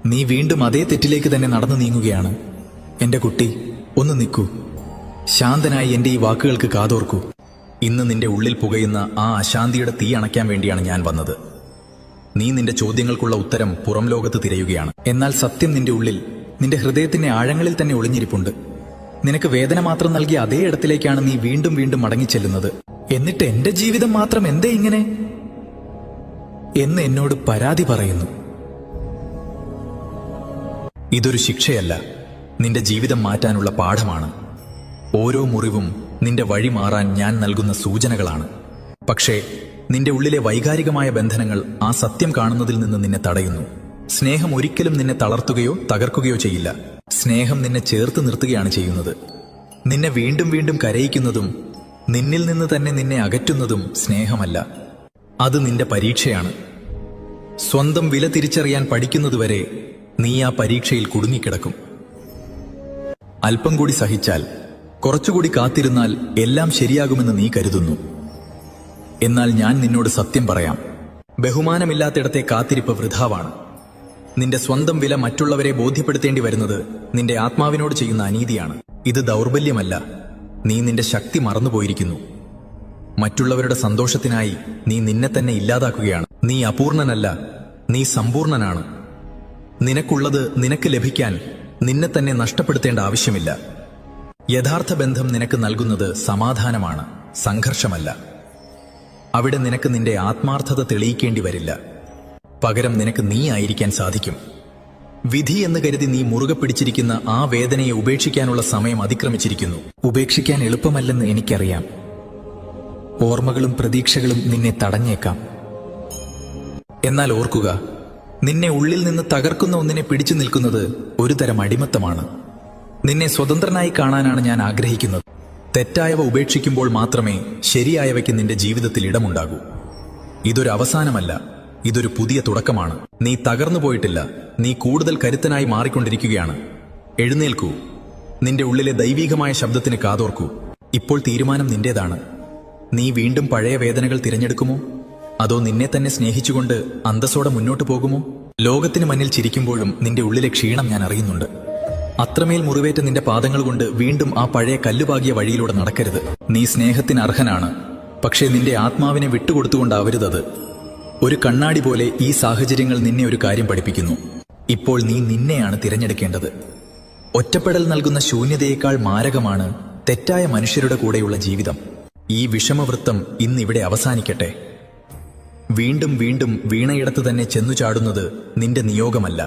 നീ വീണ്ടും അതേ തെറ്റിലേക്ക് തന്നെ നടന്നു നീങ്ങുകയാണ്. എന്റെ കുട്ടി, ഒന്ന് നിൽക്കൂ. ശാന്തനായി എന്റെ ഈ വാക്കുകൾക്ക് കാതോർക്കൂ. ഇന്ന് നിന്റെ ഉള്ളിൽ പുകയുന്ന ആ അശാന്തിയുടെ തീ അണയ്ക്കാൻ വേണ്ടിയാണ് ഞാൻ വന്നത്. നീ നിന്റെ ചോദ്യങ്ങൾക്കുള്ള ഉത്തരം പുറം ലോകത്ത് തിരയുകയാണ്. എന്നാൽ സത്യം നിന്റെ ഉള്ളിൽ, നിന്റെ ഹൃദയത്തിന്റെ ആഴങ്ങളിൽ തന്നെ ഒളിഞ്ഞിരിപ്പുണ്ട്. നിനക്ക് വേദന മാത്രം നൽകിയ അതേ ഇടത്തിലേക്കാണ് നീ വീണ്ടും വീണ്ടും മടങ്ങിച്ചെല്ലുന്നത്. എന്നിട്ട് എന്റെ ജീവിതം മാത്രം എന്തേ ഇങ്ങനെ എന്ന് എന്നോട് പരാതി പറയുന്നു. ഇതൊരു ശിക്ഷയല്ല, നിന്റെ ജീവിതം മാറ്റാനുള്ള പാഠമാണ്. ഓരോ മുറിവും നിന്റെ വഴി മാറാൻ ഞാൻ നൽകുന്ന സൂചനകളാണ്. പക്ഷേ നിന്റെ ഉള്ളിലെ വൈകാരികമായ ബന്ധനങ്ങൾ ആ സത്യം കാണുന്നതിൽ നിന്ന് നിന്നെ തടയുന്നു. സ്നേഹം ഒരിക്കലും നിന്നെ തളർത്തുകയോ തകർക്കുകയോ ചെയ്യില്ല. സ്നേഹം നിന്നെ ചേർത്ത് നിർത്തുകയാണ് ചെയ്യുന്നത്. നിന്നെ വീണ്ടും വീണ്ടും കരയിക്കുന്നതും നിന്നിൽ നിന്ന് തന്നെ നിന്നെ അകറ്റുന്നതും സ്നേഹമല്ല, അത് നിന്റെ പരീക്ഷയാണ്. സ്വന്തം വില തിരിച്ചറിയാൻ പഠിക്കുന്നതുവരെ നീ ആ പരീക്ഷയിൽ കുടുങ്ങിക്കിടക്കും. അല്പം കൂടി സഹിച്ചാൽ, കുറച്ചുകൂടി കാത്തിരുന്നാൽ എല്ലാം ശരിയാകുമെന്ന് നീ കരുതുന്നു. എന്നാൽ ഞാൻ നിന്നോട് സത്യം പറയാം, ബഹുമാനമില്ലാത്തിടത്തെ കാത്തിരിപ്പ് വൃഥാവാണ്. നിന്റെ സ്വന്തം വില മറ്റുള്ളവരെ ബോധ്യപ്പെടുത്തേണ്ടി വരുന്നത് നിന്റെ ആത്മാവിനോട് ചെയ്യുന്ന അനീതിയാണ്. ഇത് ദൗർബല്യമല്ല, നീ നിന്റെ ശക്തി മറന്നുപോയിരിക്കുന്നു. മറ്റുള്ളവരുടെ സന്തോഷത്തിനായി നീ നിന്നെ തന്നെ ഇല്ലാതാക്കുകയാണ്. നീ അപൂർണനല്ല, നീ സമ്പൂർണനാണ്. നിനക്കുള്ളത് നിനക്ക് ലഭിക്കാൻ നിന്നെ തന്നെ നഷ്ടപ്പെടുത്തേണ്ട ആവശ്യമില്ല. യഥാർത്ഥ ബന്ധം നിനക്ക് നൽകുന്നത് സമാധാനമാണ്, സംഘർഷമല്ല. അവിടെ നിനക്ക് നിന്റെ ആത്മാർത്ഥത തെളിയിക്കേണ്ടി വരില്ല. പകരം നിനക്ക് നീ ആയിരിക്കാൻ സാധിക്കും. വിധി എന്ന് കരുതി നീ മുറുകെ പിടിച്ചിരിക്കുന്ന ആ വേദനയെ ഉപേക്ഷിക്കാനുള്ള സമയം അതിക്രമിച്ചിരിക്കുന്നു. ഉപേക്ഷിക്കാൻ എളുപ്പമല്ലെന്ന് എനിക്കറിയാം. ഓർമ്മകളും പ്രതീക്ഷകളും നിന്നെ തടഞ്ഞേക്കാം. എന്നാൽ ഓർക്കുക, നിന്നെ ഉള്ളിൽ നിന്ന് തകർക്കുന്ന ഒന്നിനെ പിടിച്ചു നിൽക്കുന്നത് ഒരു തരം അടിമത്തമാണ്. നിന്നെ സ്വതന്ത്രനായി കാണാനാണ് ഞാൻ ആഗ്രഹിക്കുന്നത്. തെറ്റായവ ഉപേക്ഷിക്കുമ്പോൾ മാത്രമേ ശരിയായവയ്ക്ക് നിന്റെ ജീവിതത്തിൽ ഇടമുണ്ടാകൂ. ഇതൊരു അവസാനമല്ല, ഇതൊരു പുതിയ തുടക്കമാണ്. നീ തകർന്നു പോയിട്ടില്ല, നീ കൂടുതൽ കരുത്തനായി മാറിക്കൊണ്ടിരിക്കുകയാണ്. എഴുന്നേൽക്കൂ, നിന്റെ ഉള്ളിലെ ദൈവീകമായ ശബ്ദത്തിന് കാതോർക്കൂ. ഇപ്പോൾ തീരുമാനം നിന്റേതാണ്. നീ വീണ്ടും പഴയ വേദനകൾ തിരഞ്ഞെടുക്കുമോ, അതോ നിന്നെ തന്നെ സ്നേഹിച്ചുകൊണ്ട് അന്തസ്സോടെ മുന്നോട്ടു പോകുമോ? ലോകത്തിന് മുന്നിൽ ചിരിക്കുമ്പോഴും നിന്റെ ഉള്ളിലെ ക്ഷീണം ഞാൻ അറിയുന്നുണ്ട്. അത്രമേൽ മുറിവേറ്റ നിന്റെ പാദങ്ങൾ കൊണ്ട് വീണ്ടും ആ പഴയ കല്ലുപാകിയ വഴിയിലൂടെ നടക്കരുത്. നീ സ്നേഹത്തിന് അർഹനാണ്, പക്ഷേ നിന്റെ ആത്മാവിനെ വിട്ടുകൊടുത്തുകൊണ്ടാവരുതത്. ഒരു കണ്ണാടി പോലെ ഈ സാഹചര്യങ്ങൾ നിന്നെ ഒരു കാര്യം പഠിപ്പിക്കുന്നു. ഇപ്പോൾ നീ നിന്നെയാണ് തിരഞ്ഞെടുക്കേണ്ടത്. ഒറ്റപ്പെടൽ നൽകുന്ന ശൂന്യതയേക്കാൾ മാരകമാണ് തെറ്റായ മനുഷ്യരുടെ കൂടെയുള്ള ജീവിതം. ഈ വിഷമവൃത്തം ഇന്നിവിടെ അവസാനിക്കട്ടെ. വീണ്ടും വീണ്ടും വീണയിടത്ത് തന്നെ ചെന്നു ചാടുന്നത് നിന്റെ നിയോഗമല്ല.